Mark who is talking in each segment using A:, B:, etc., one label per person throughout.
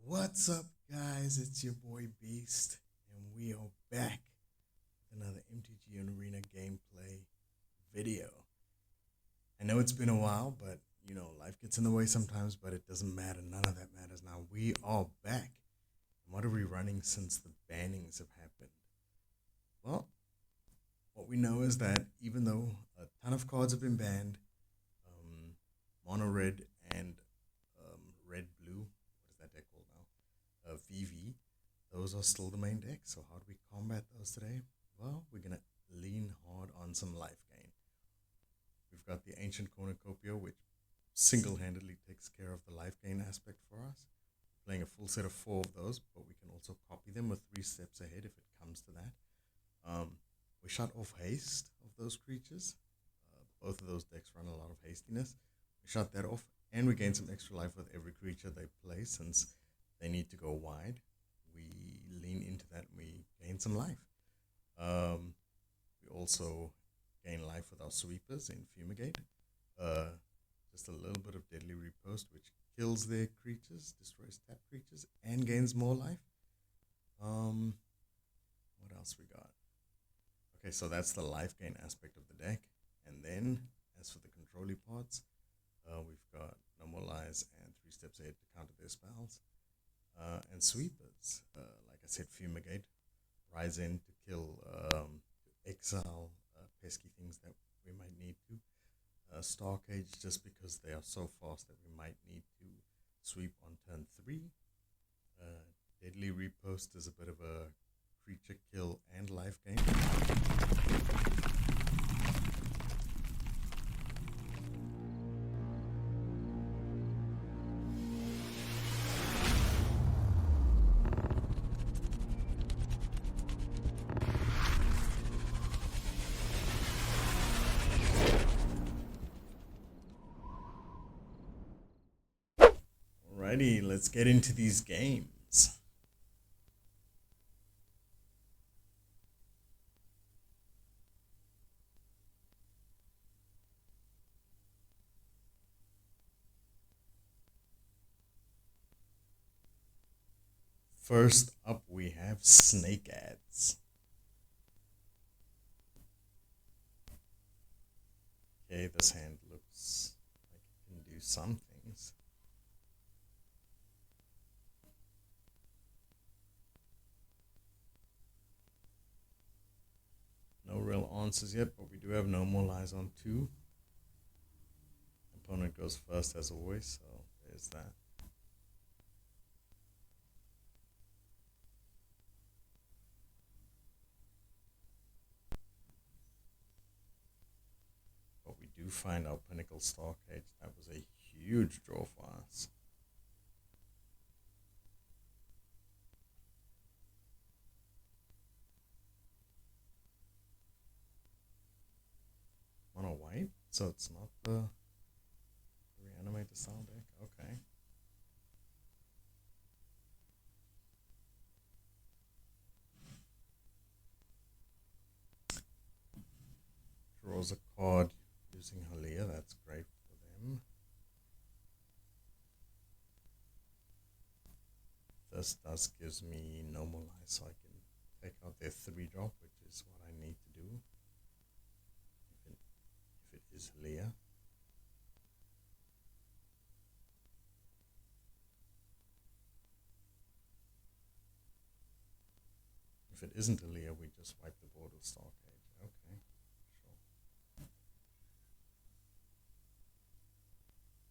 A: What's up, guys? It's your boy Beast, and we are back with another MTG and Arena gameplay video. I know it's been a while, but life gets in the way sometimes, but it doesn't matter. None of that matters now. We are back. And what are we running since the bannings have happened? Well, what we know is that even though a ton of cards have been banned, mono red and red blue, what is that deck called now? VV, those are still the main deck. So how do we combat those today? Well, we're gonna lean hard on some life gain. We've got the Ancient Cornucopia, which single-handedly takes care of the life gain aspect for us. Playing a full set of 4 of those, but we can also copy them with 3 steps ahead if it comes to that. We shut off haste of those creatures. Both of those decks run a lot of hastiness. We shut that off, and we gain some extra life with every creature they play since they need to go wide. We lean into that and we gain some life. We also gain life with our sweepers in Fumigate. Just a little bit of Deadly Repost, which kills their creatures, destroys tap creatures, and gains more life. What else we got? Okay, so that's the life gain aspect of the deck. And then, as for the controlly pods, we've got No More Lies and 3 steps ahead to counter their spells. And sweepers, like I said, Fumigate, Rise in to kill, to exile pesky things that we might need to. Star Cage, just because they are so fast that we might need to sweep on turn 3. Deadly Repost is a bit of a creature kill and life gain. Alrighty, let's get into these games. First up, we have Snake Ads. Okay, this hand looks like it can do some things. No real answers yet, but we do have No More Lies on 2. Opponent goes first as always, so there's that. But we do find our Pinnacle Star Cage. That was a huge draw for us. Mono white, so it's not the Reanimator style deck. Okay. Draws a card using Halia. That's great for them. This thus gives me No More Lies, so I can take out their 3-drop, which is what I need to do. If it is Halia. If it isn't Halia, we just wipe the board with Star Cage. Okay, sure.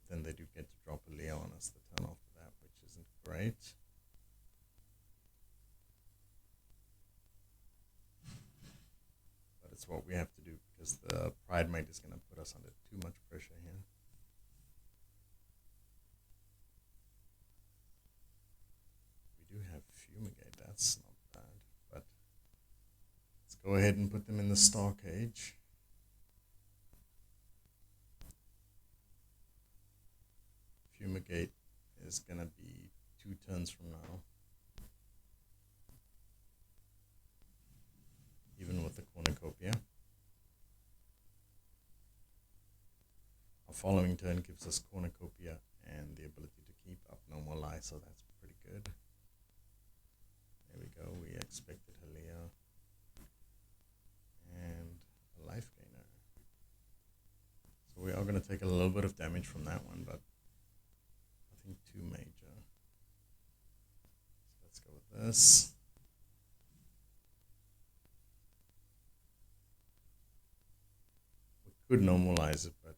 A: Then they do get to drop Halia on us the turn after that, which isn't great. But it's what we have to do because the Pride Mate is going to put us under too much pressure here. We do have Fumigate, that's not bad, but let's go ahead and put them in the Star Cage. Fumigate is going to be 2 turns from now. Even with the Cornucopia. Our following turn gives us Cornucopia and the ability to keep up No More Lies, so that's pretty good. good. There we go. We expected Halia. And a life gainer. So we are going to take a little bit of damage from that one, but nothing too major. So let's go with this. We could normalize it, but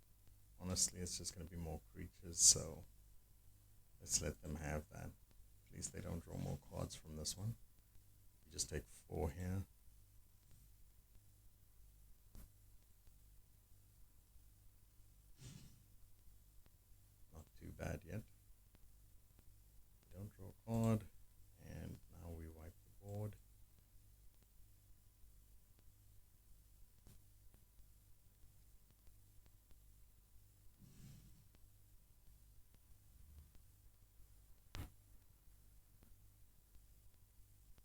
A: honestly it's just going to be more creatures, so let's let them have that. At least they don't draw more cards from this one. We just take 4 here. Not too bad yet. We don't draw a card, and now we wipe the board.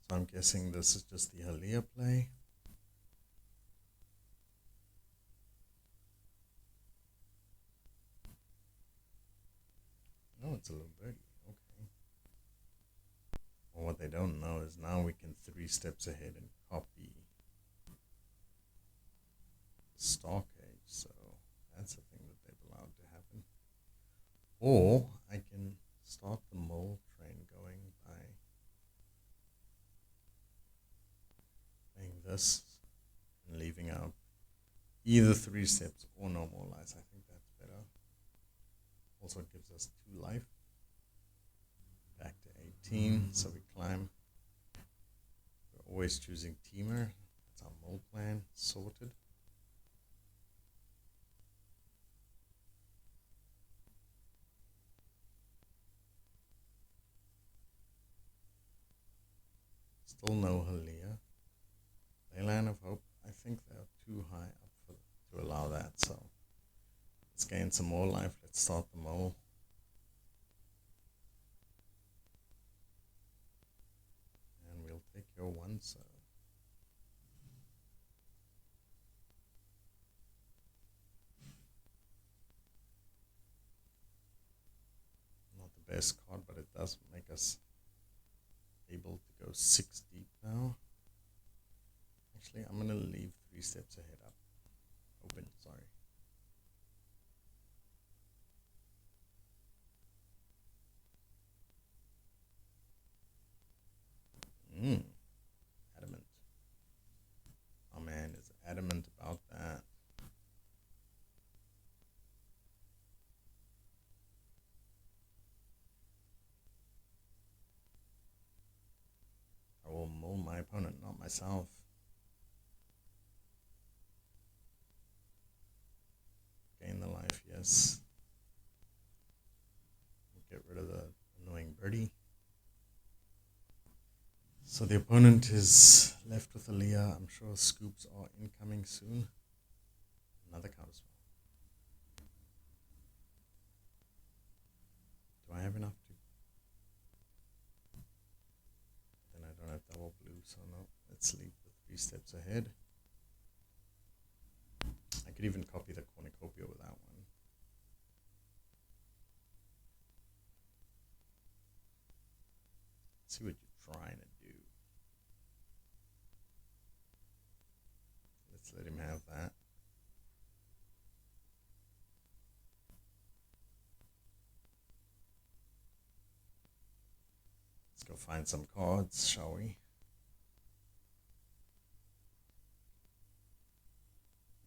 A: So I'm guessing this is just the Halia play. Oh, it's a little birdie. Okay. Well, what they don't know is now we can 3 steps ahead and copy Star Cage. So that's a thing that they've allowed to happen. Or I can start the mole train going by playing this and leaving out either 3 steps or normalize. I think that's better. Also, it gives us 2 life. Back to 18, so we climb. We're always choosing Teamer. That's our mole plan, sorted. Still no Halia. Leyline of Hope, I think they're too high up to allow that, so let's gain some more life. Let's start the mole. And we'll take your 1, so not the best card, but it does make us able to go 6 deep now. Actually, I'm gonna leave 3 steps ahead up. Open, sorry. Adamant. Our man is adamant about that. I will mold my opponent, not myself. Gain the life, yes. Get rid of the annoying birdie. So the opponent is left with Alia. I'm sure scoops are incoming soon. Another counterspell. Do I have enough to? Then I don't have double blue, so no. Let's leave the 3 steps ahead. I could even copy the cornucopia with that one. Let's see what you're trying to do. Let's let him have that. Let's go find some cards, shall we?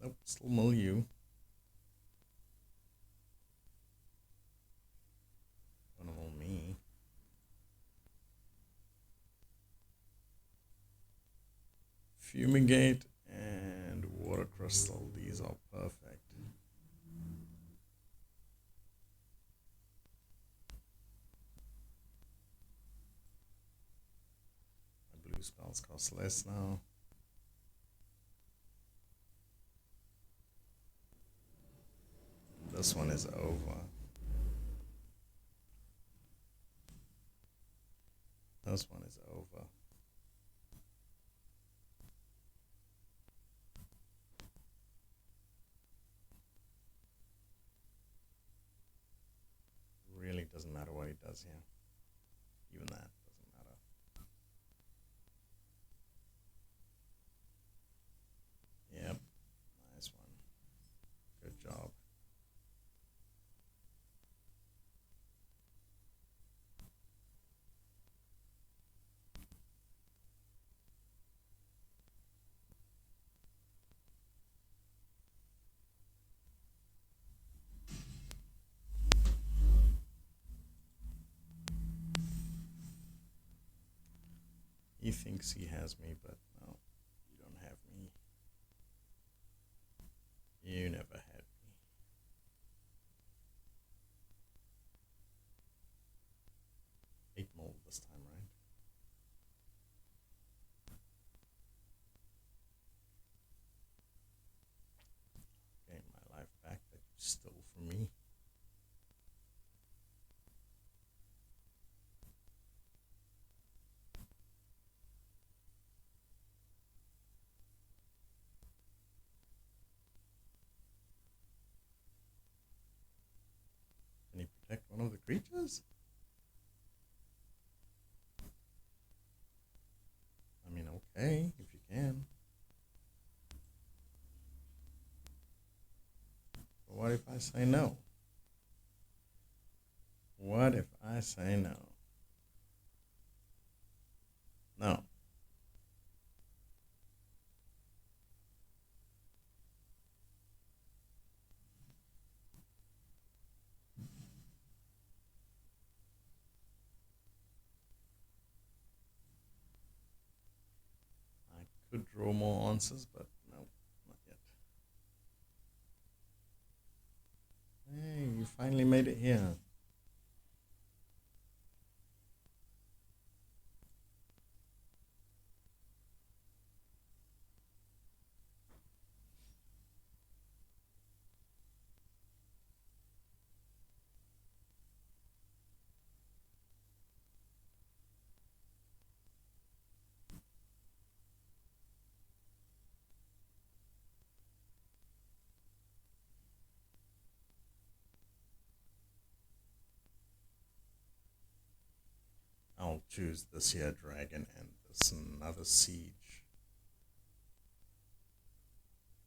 A: Nope, still milieu. Don't know me. Fumigate and water crystal. These are perfect. My blue spells cost less now. This one is over. This one is over. Really doesn't matter what he does here. Even that. He thinks he has me, but no, you don't have me. You never had me. 8 mold this time, right? Gain my life back that you stole from me. Can you protect one of the creatures? I mean, okay, if you can. But what if I say no? What if I say no? No. I could draw more answers, but no, not yet. Hey, you finally made it here. I'll choose this here dragon and this another siege.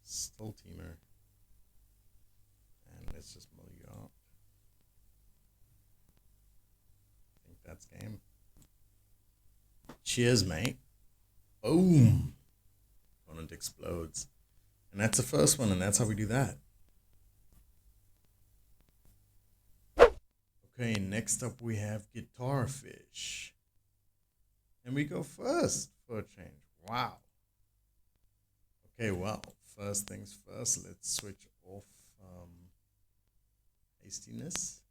A: Still teamer. And let's just mill you out. I think that's game. Cheers, mate. Boom. Opponent explodes. And that's the first one, and that's how we do that. Okay, next up we have Guitar Fish. And we go first for a change. Wow. Okay, well, first things first, let's switch off hastiness.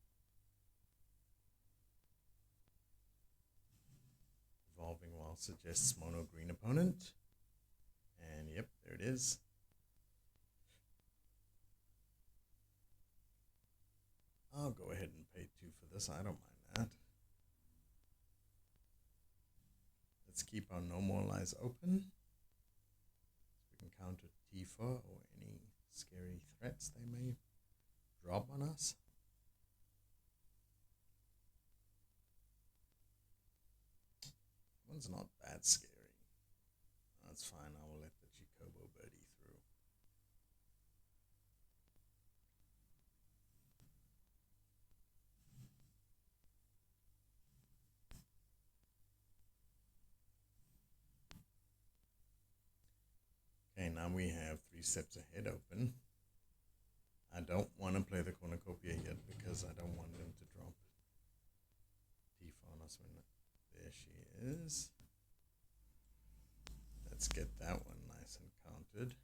A: Evolving Wild suggests mono green opponent. And yep, there it is. I'll go ahead and pay 2 for this. I don't mind that. Let's keep our no more lies open. So we can counter Tifa or any scary threats they may drop on us. That one's not that scary. That's fine. I will let the Chikobo birdie through. Okay, now we have 3 steps ahead open. I don't want to play the cornucopia yet because I don't want them to drop Tifa on us. There she is. Let's get that one nice and counted.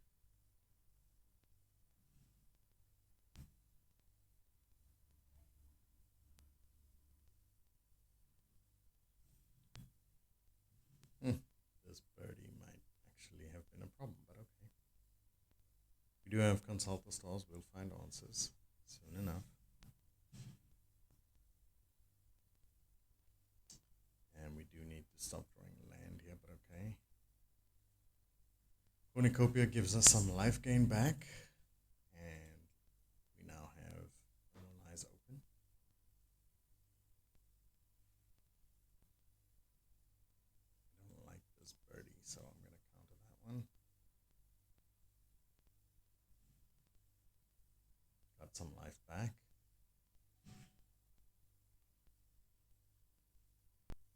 A: This birdie might actually have been a problem, but okay. We do have consult the stars. We'll find answers soon enough. And we do need to stop drawing land here, but okay. Cornucopia gives us some life gain back, and we now have all eyes open. I don't like this birdie, so I'm going to counter that one. Got some life back.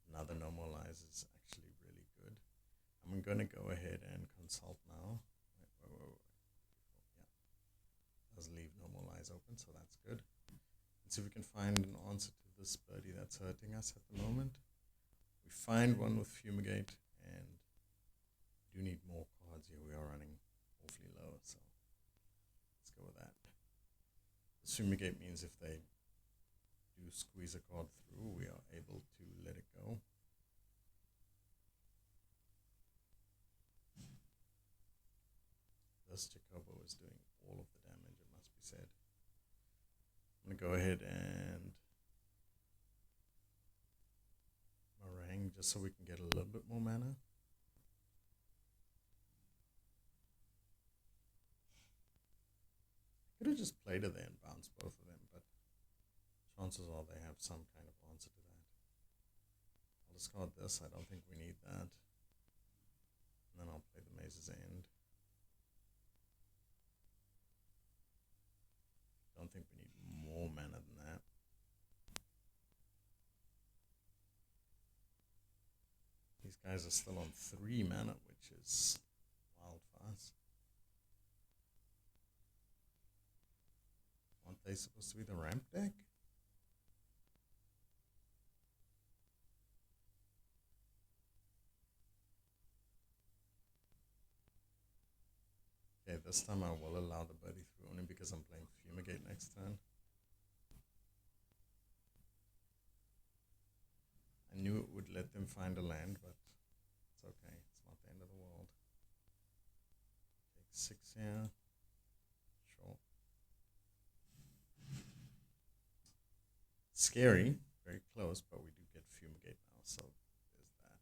A: Another no more lies is actually really good. I'm going to go ahead and consult now. Wait. Yeah. Does leave no more lies open, so that's good. Let's see if we can find an answer to this birdie that's hurting us at the moment. We find one with Fumigate, and do need more cards here. We are running awfully low, so let's go with that. Fumigate means if they do squeeze a card through, we are able to let it go. This Jacobo is doing all of the damage, it must be said. I'm going to go ahead and meringue just so we can get a little bit more mana. Could have just played it there and bounced both of them, but chances are they have some kind of answer to that. I'll discard this, I don't think we need that. And then I'll play the Maze's End. Don't think we need more mana than that. These guys are still on 3 mana, which is wild fast. Aren't they supposed to be the ramp deck? Okay, this time I will allow the birdie through only because I'm playing Fumigate next turn. I knew it would let them find a land, but it's okay. It's not the end of the world. Take 6 here. Sure. Scary, very close, but we do get Fumigate now, so there's that.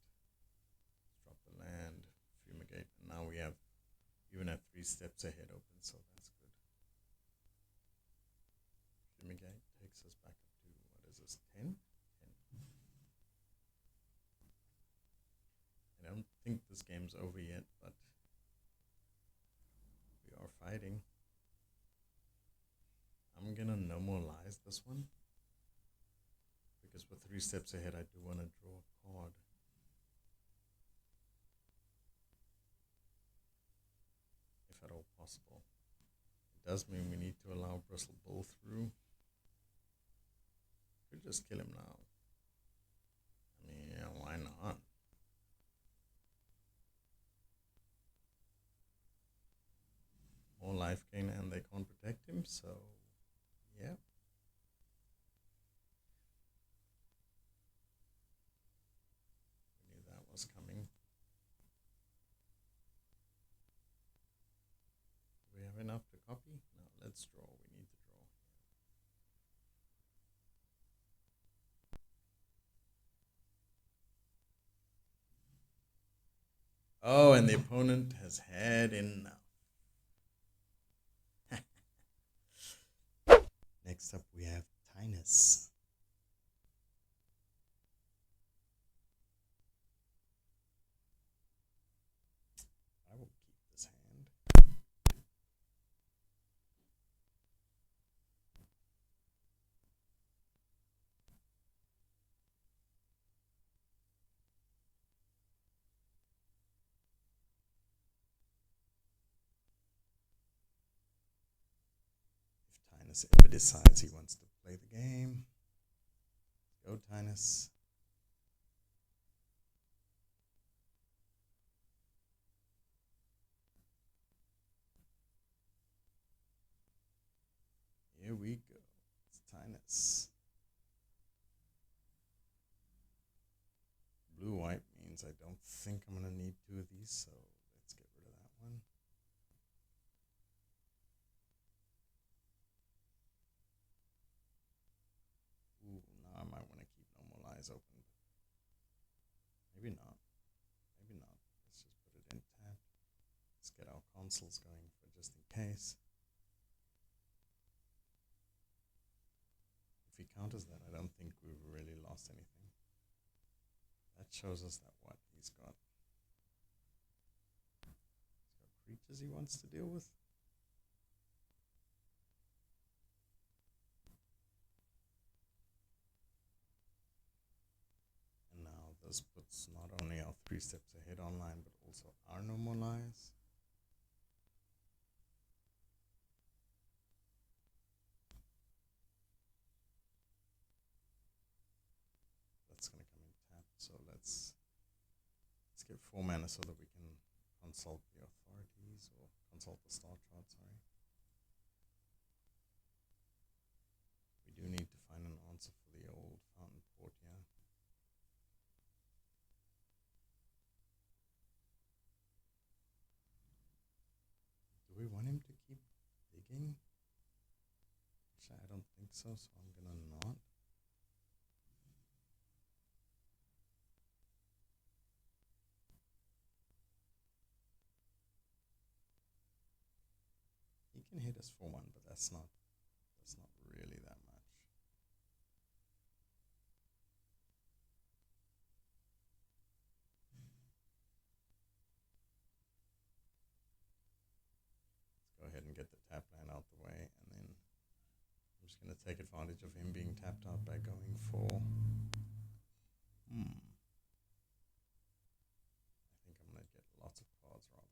A: Let's drop the land, Fumigate, and now we have even at 3 steps ahead open, so that's good. Fumigate takes us back up to, what is this, 10? 10. I don't think this game's over yet, but we are fighting. I'm gonna no more lies this one, because with 3 steps ahead I do want to draw a card. If at all possible. It does mean we need to allow Bristle Bull through. Could just kill him now. I mean, yeah, why not? More life gain and they can't protect him, so yeah. We knew that was coming. Do we have enough to copy? No, let's draw. We need to draw. Oh, and the opponent has had enough. Next up we have Tinus. I will keep this hand. If Tinus ever decides he wants to play the game, go Tinus. Here we go. It's Tinus. Blue-white means I don't think I'm going to need 2 of these, so let's get rid of that one. Ooh, now I might want to keep No More Lies open. Maybe not. Maybe not. Let's just put it in tab. Let's get our consoles going for just in case. If he counters that, I don't think we've really lost anything. That shows us that what he's got. He's got creatures he wants to deal with. And now this puts not only our 3 steps ahead online, but also our No More Lies. That's going to come in tap, so let's get 4 mana so that we can consult the authorities, or consult the star chart, sorry. We do need to find an answer for the old fountain port here. Do we want him to keep digging? Actually, I don't think so, so I'm gonna not. He can hit us for one, but that's not really that much. Let's go ahead and get the tap land out the way, and then I'm just going to take advantage of him being tapped out by going for... I think I'm going to get lots of cards, rather.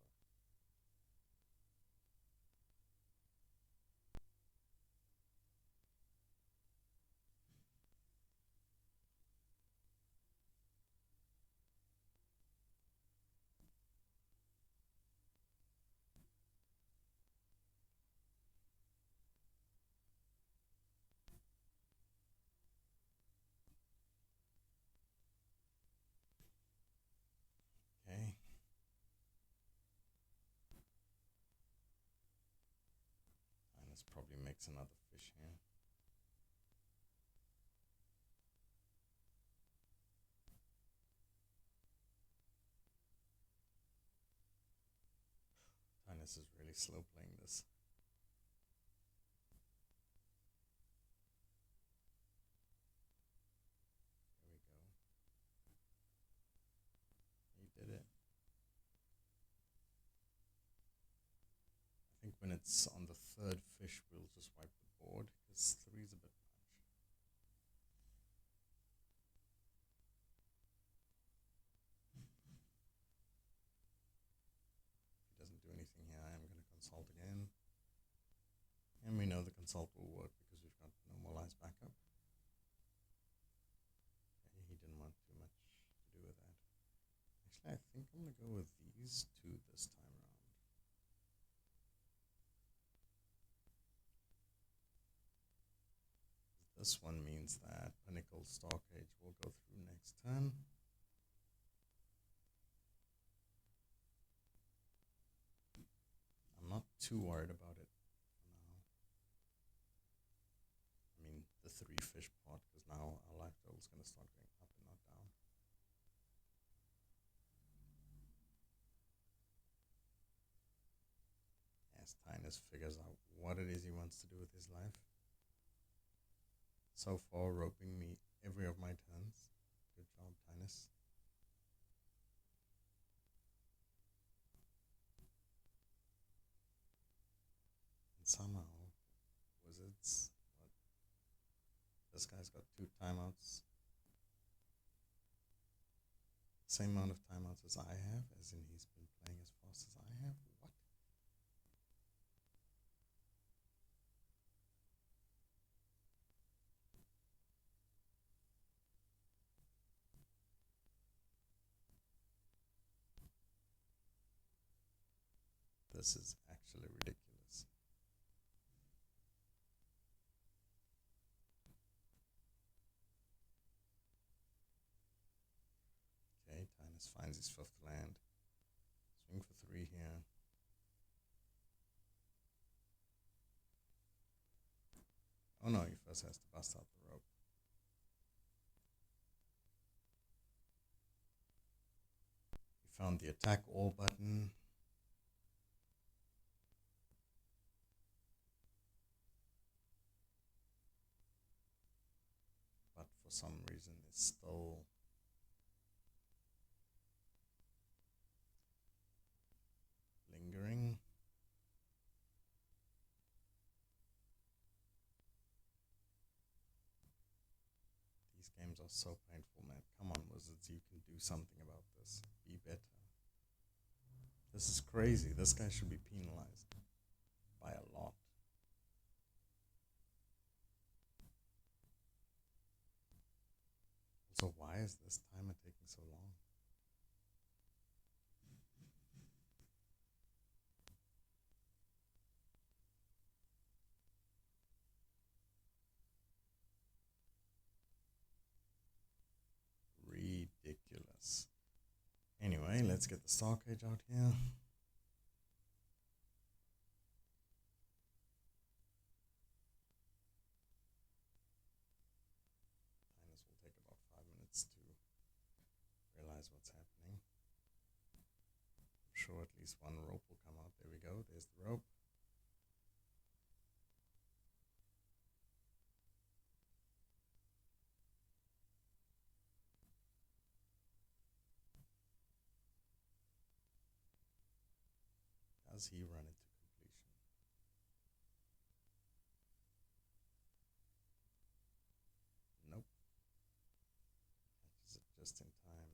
A: Okay. And this probably makes another fish here. Tinus is really slow playing this. There we go. He did it. I think when it's on the third fish, we'll just wipe the board, because 3 is a bit much. If he doesn't do anything here, I am going to consult again. And we know the consult will work because we've got normalized backup. Okay, he didn't want too much to do with that. Actually, I think I'm going to go with these 2 this time around. This one means that Pinnacle Star Cage will go through next turn. I'm not too worried about it for now. I mean, the 3 fish pot, because now our life total is going to start going up and not down. As Tinus figures out what it is he wants to do with his life. So far, roping me every of my turns. Good job, Tinus. And somehow, Wizards, what? This guy's got 2 timeouts. Same amount of timeouts as I have, as in he's been playing as fast as I have. What? This is actually ridiculous. Okay, Tinus finds his 5th land. Swing for 3 here. Oh no, he first has to bust out the rope. He found the attack all button. But for some reason it's still lingering. These games are so painful, man. Come on, Wizards, you can do something about this. Be better. This is crazy. This guy should be penalized by a lot. So why is this timer taking so long? let's get the Star Cage out here. And this will take about 5 minutes to realize what's happening. I'm sure at least one rope will come out. There we go. There's the rope. Does he run it to completion? Nope. Catches it just in time.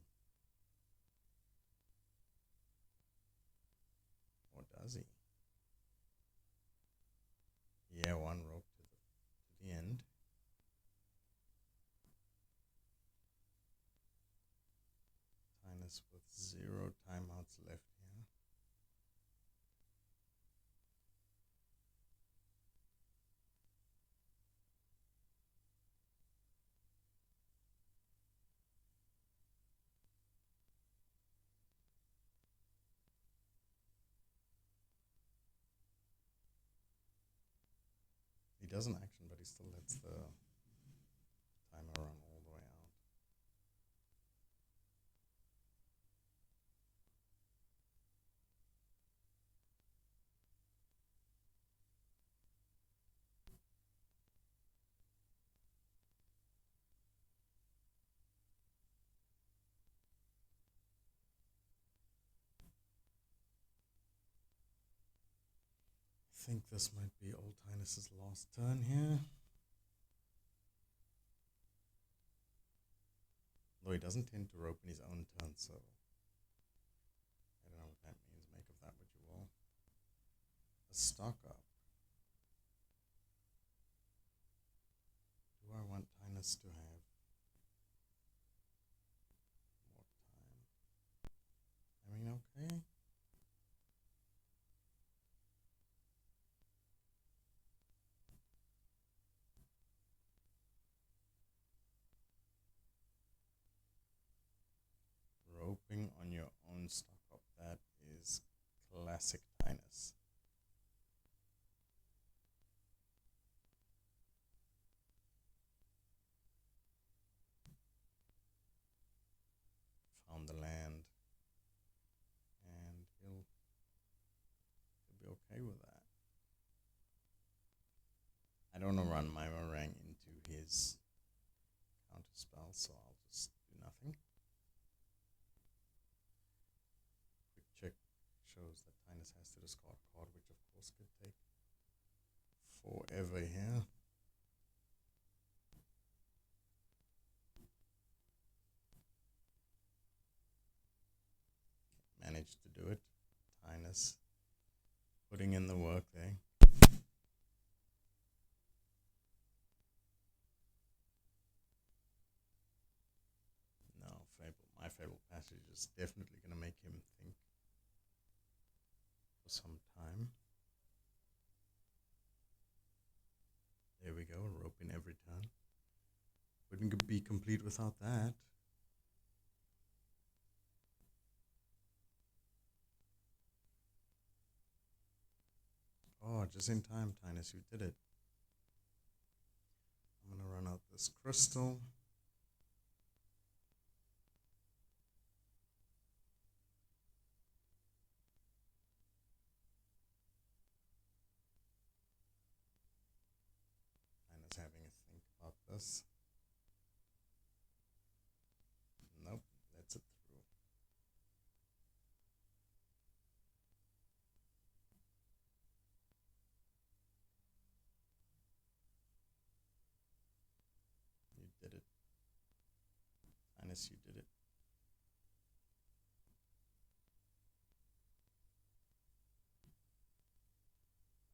A: Or does he? Yeah, one rope to the end. Tinus with 0 timeouts left here. He does an action, but he still lets the timer run all the way out. I think this might be old Tinus's last turn here. Though he doesn't tend to rope in his own turn, so I don't know what that means. Make of that what you will. A stock up. Do I want Tinus to have more time? I mean, okay. Roping on your own stock up. That is classic Tinus. Found the land. And he'll be okay with that. I don't want to run my meringue into his counter spell, so I'll just do nothing. Quick check shows that Tinus has to discard a card, which of course could take forever here. Managed to do it. Tinus putting in the work there. No, my Fable passage is definitely going to make him think for some time. There we go, rope in every turn. Wouldn't be complete without that. Oh, just in time, Tinus, you did it. I'm going to run out this crystal. Tinus having a think about this. Nope, that's it through. You did it. Tinus, you did it.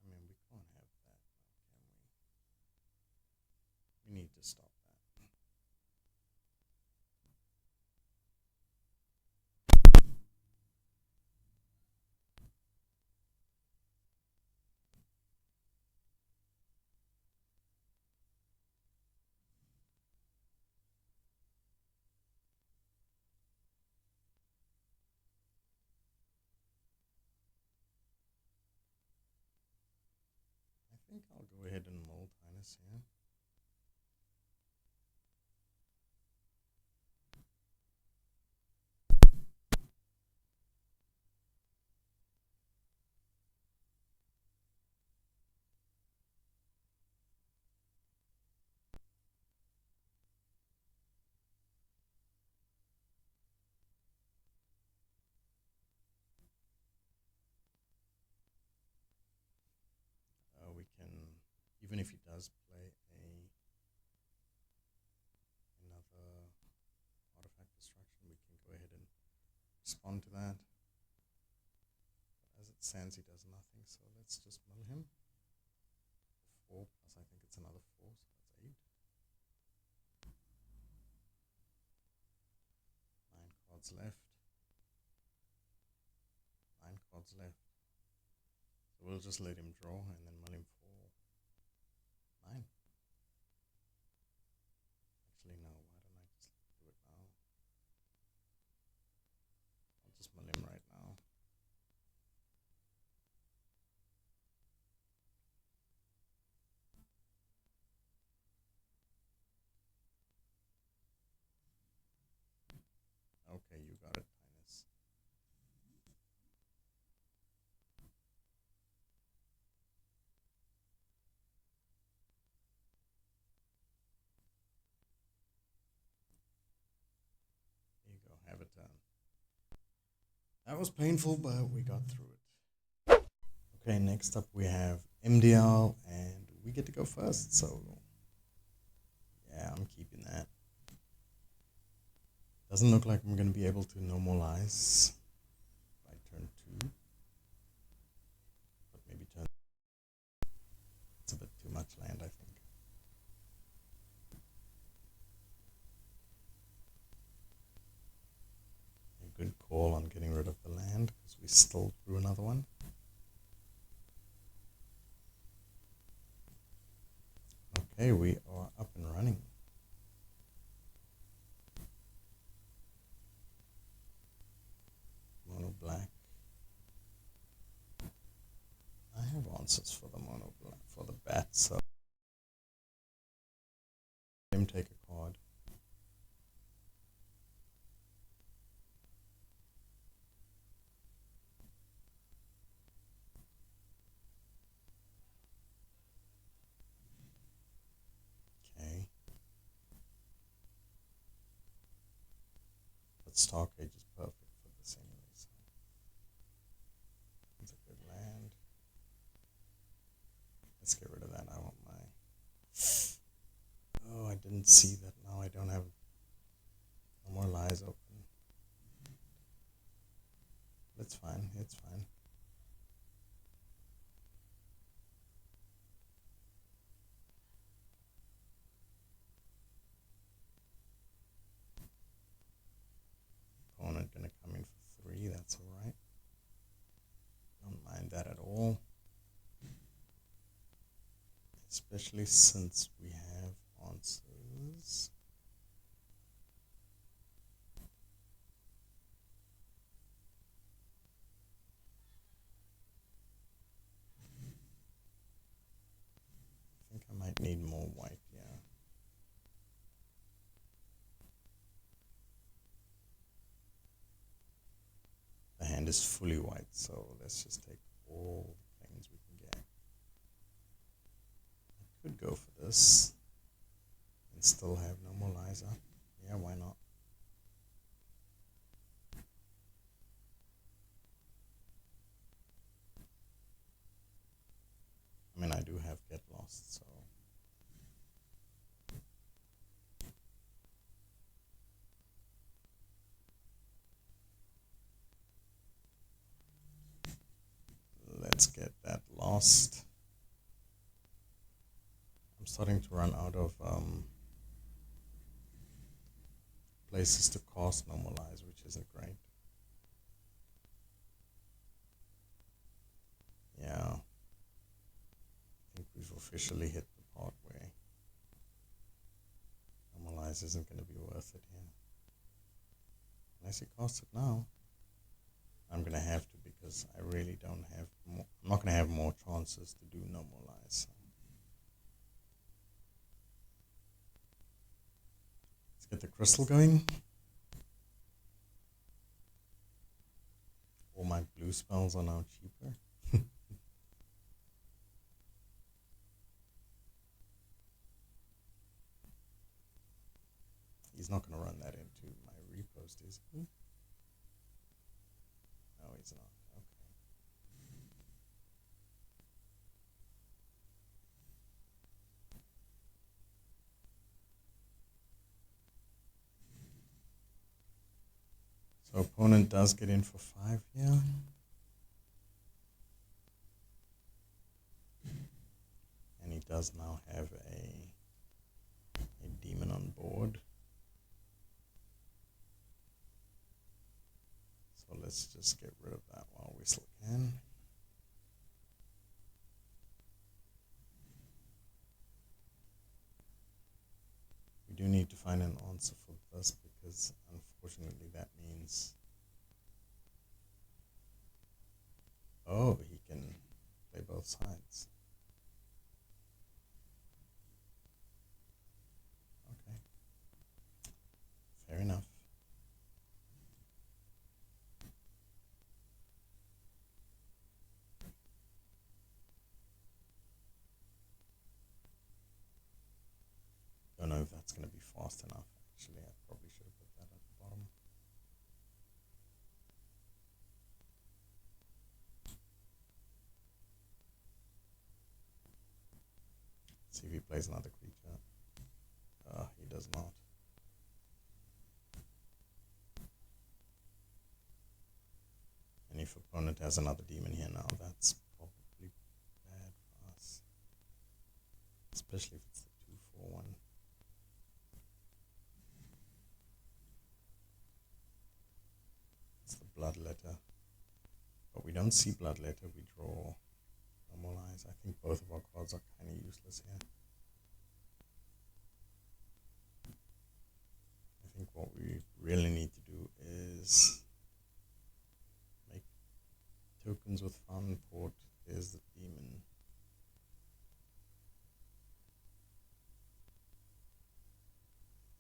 A: I mean, we can't have that now, can we? We need to stop that. go ahead and mold Highness here. We can, even if he does play another artifact destruction, we can go ahead and respond to that. But as it stands, he does nothing, so let's just mill him. 4 plus I think it's another 4, so that's 8. 9 cards left. 9 cards left. So we'll just let him draw and then mill him for 9. Actually, no, why don't I just do it now? I'll just mill him right now. Okay, you got it, Highness. There you go, have it done. That was painful, but we got through it. Okay, next up we have MDL, and we get to go first, so yeah, I'm keeping that. Doesn't look like I'm going to be able to normalize by turn 2. But maybe turn... It's a bit too much land, I think. A good call on getting rid of the land, because we still drew another one. Okay, we are up and running. Mono black. I have answers for the mono black, for the bat, so let him take a card. Okay. But Starcade is perfect for this anyway, so it's a good land. Let's get rid of that. I want my... Oh, I didn't see that. Now I don't have no more lies open. It's fine. It's fine. Opponent gonna come in for 3. That's all right. Don't mind that at all. Especially since we have answers. I think I might need more white, yeah. The hand is fully white, so let's just take all the planes we can get. I could go for this and still have no more lies up. Yeah, why not? I mean, I do have Get Lost, so... Let's get that lost. I'm starting to run out of places to cast normalize, which isn't great. Yeah. I think we've officially hit the part where normalize isn't going to be worth it here. Unless he casts it now. I'm going to have to, because I really don't have more. I'm not going to have more chances to do normalize. So Let's get the crystal going. All my blue spells are now cheaper. He's not going to run that into my repost, is he? No, he's not. Okay. So opponent does get in for 5 here. And he does now have a demon on board. So let's just get rid of that while we still can. We do need to find an answer for this because unfortunately that means, oh, he can play both sides. Okay, fair enough. Don't know if that's going to be fast enough. Actually, I probably should have put that at the bottom. Let's see if he plays another creature. He does not. And if opponent has another demon here now, that's probably bad for us. Especially if it's the 2/4 one. It's the Bloodletter. But we don't see Bloodletter, we draw Normalize. I think both of our cards are kind of useless here. I think what we really need to do is make tokens with Fountain Port. There's the demon.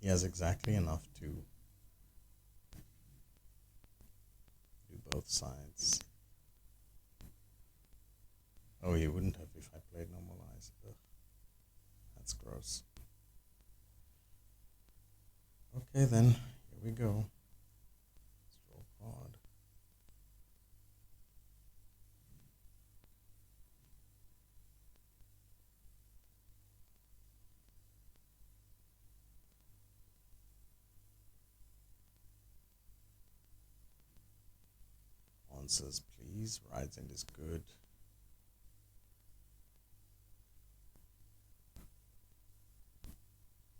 A: He has exactly enough to do both sides. Oh, he wouldn't have if I played Normalize. Ugh. That's gross. Okay then, here we go. Let's draw a card. Answers, please. Rides End is good.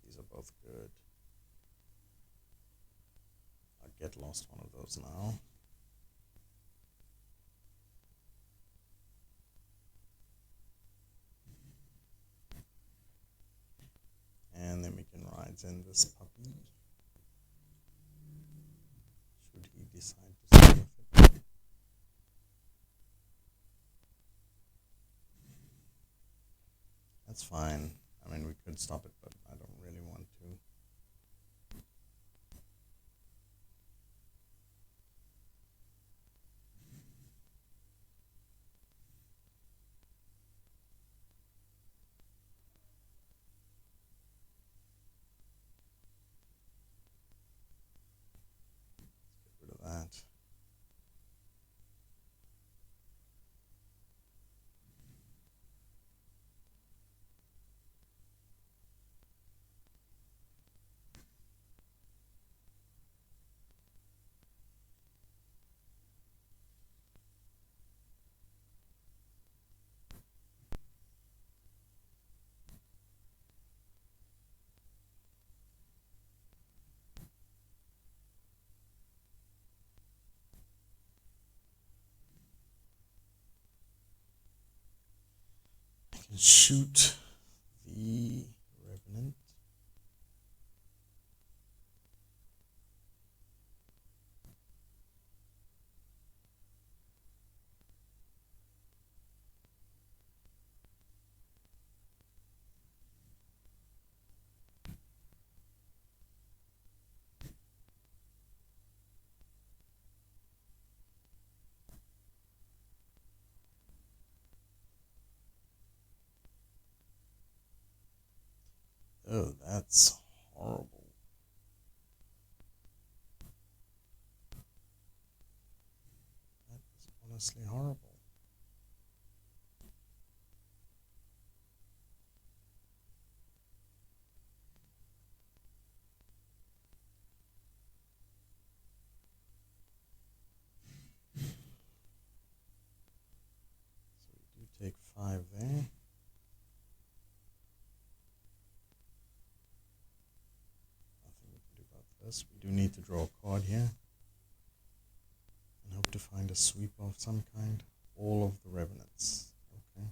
A: These are both good. I'll get lost one of those now. And then we can Rides End this puppy. Should he decide to stay with it. That's fine. I mean, we could stop it, but I don't really want to. Let's get rid of that. I can shoot the Revenant. Oh, that's horrible. That is honestly horrible. So we do take 5 there. Nothing we can do about this. We do need to draw a card here. And hope to find a sweep of some kind. All of the Revenants. Okay.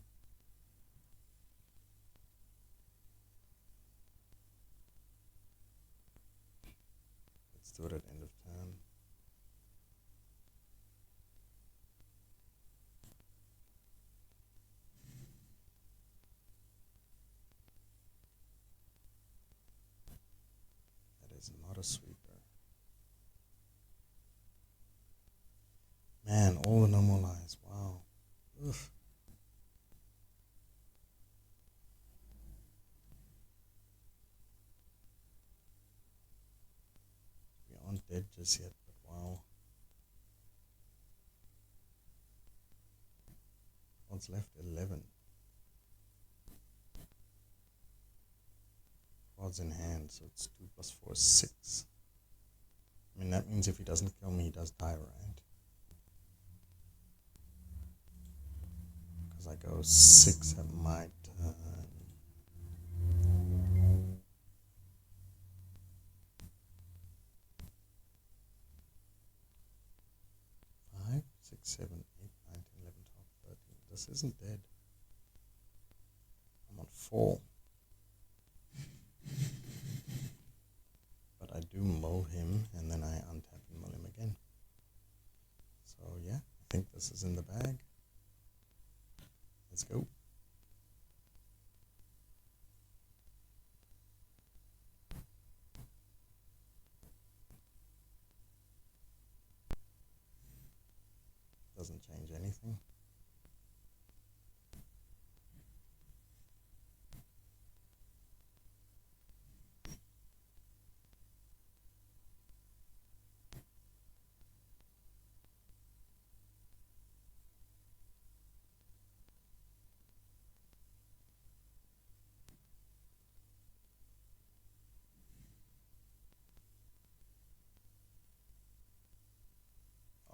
A: Let's do it at end of turn. That is not a sweeper. Man, all the normal eyes. Wow. Oof. We aren't dead just yet, but wow. What's left? 11. Cards in hand, so it's 2 plus 4 is 6. I mean, that means if he doesn't kill me, he does die, right? Because I go 6 at my turn. 5, 6, 7, 8, 9, 10, 11, 12, 13. This isn't dead. I'm on 4. But I do mull him, and then I untap and mull him again. So yeah, I think this is in the bag. Let's go. Doesn't change anything.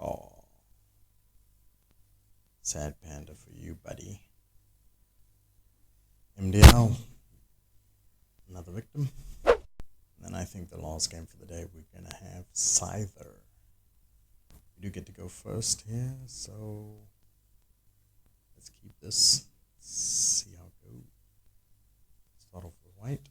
A: Oh, sad panda for you, buddy. MDL, another victim. And then I think the last game for the day, we're going to have Scyther. We do get to go first here, so let's keep this. See how it goes. Start off with white.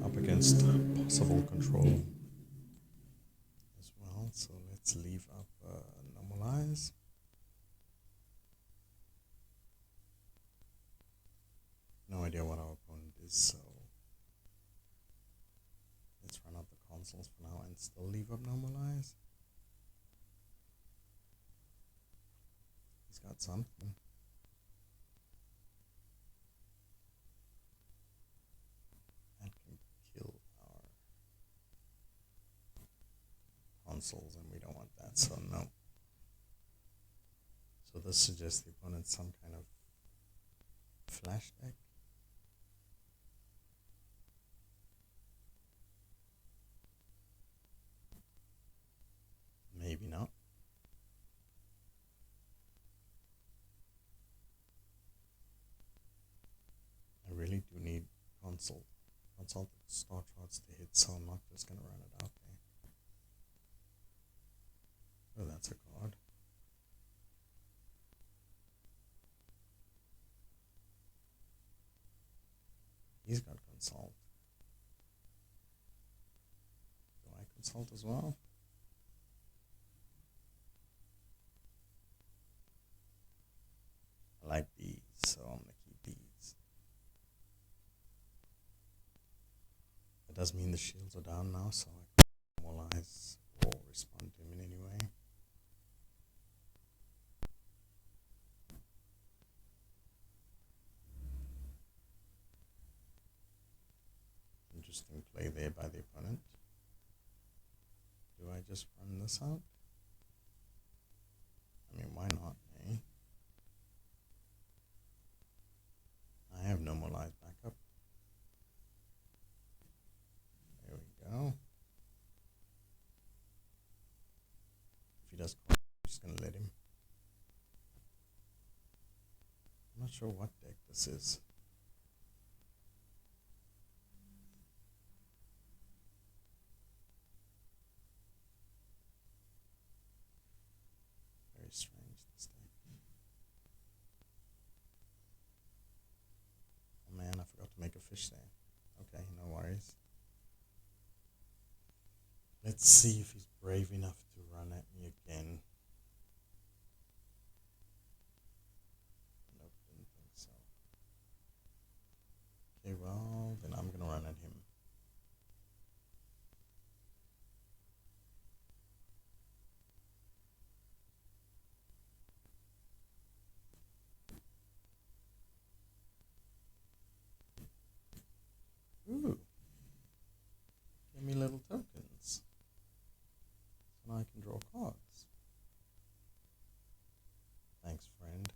A: Up against possible control as well, so let's leave up normalize. No idea what our opponent is, so let's run out the consoles for now and still leave up normalize. He's got something. That can kill our consoles, and we don't want that, so no. So this suggests the opponent some kind of flash deck. Maybe not. I really do need consult star charts to hit, so I'm not just gonna run it out there. Oh, that's a card. He's got consult. Do I consult as well? I like these, so I'm gonna keep these. That does mean the shields are down now, so I can more normalize or respond to him in any way. Interesting play there by the opponent. Do I just run this out? I mean, why not, eh? I have normalized backup. There we go. If he does call, I'm just going to let him. I'm not sure what deck this is. Very strange this deck. Oh man, I forgot to make a fish there. Okay, no worries. Let's see if he's brave enough to run at me again. Nope, didn't think so. Okay, well, then I'm gonna run at him. Ooh. Give me little tokens. So now I can draw cards. Thanks, friend.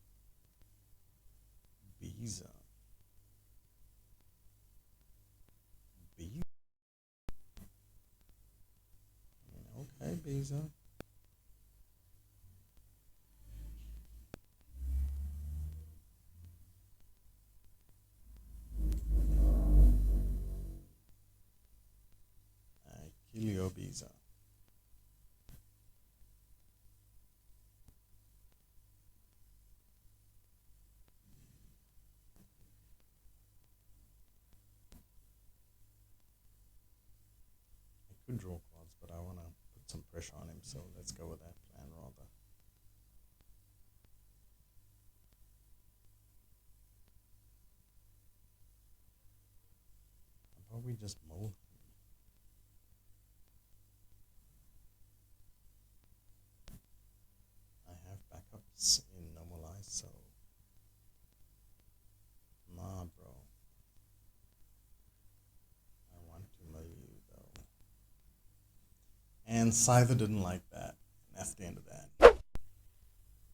A: Visa. Okay, Visa. Kilio Visa. I could draw cards, but I want to put some pressure on him, so let's go with that plan rather. How about we just mold him? I have backups in normalized, so nah, bro. I want to mill you though. And Scyther didn't like that. And that's the end of that.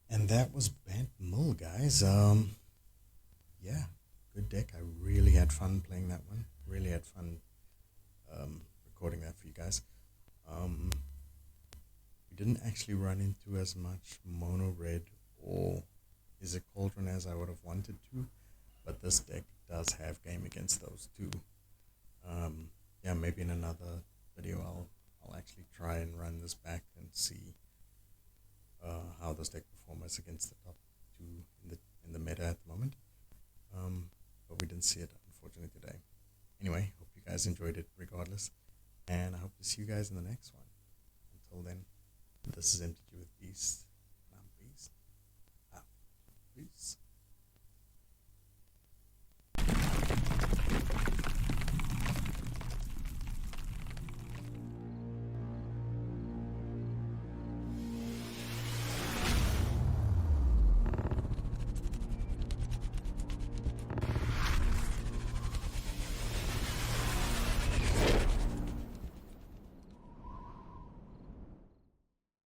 A: And that was Bant Mull, guys. Yeah, good deck. I really had fun playing that one. Really had fun recording that for you guys. We didn't actually run into as much Mono Red or Izzet Cauldron as I would have wanted to, but this deck does have game against those two. Yeah, maybe in another video I'll actually try and run this back and see how this deck performs against the top two in the meta at the moment. But we didn't see it unfortunately today. Anyway, hope you guys enjoyed it regardless, and I hope to see you guys in the next one. Until then, this is MTG with Beast.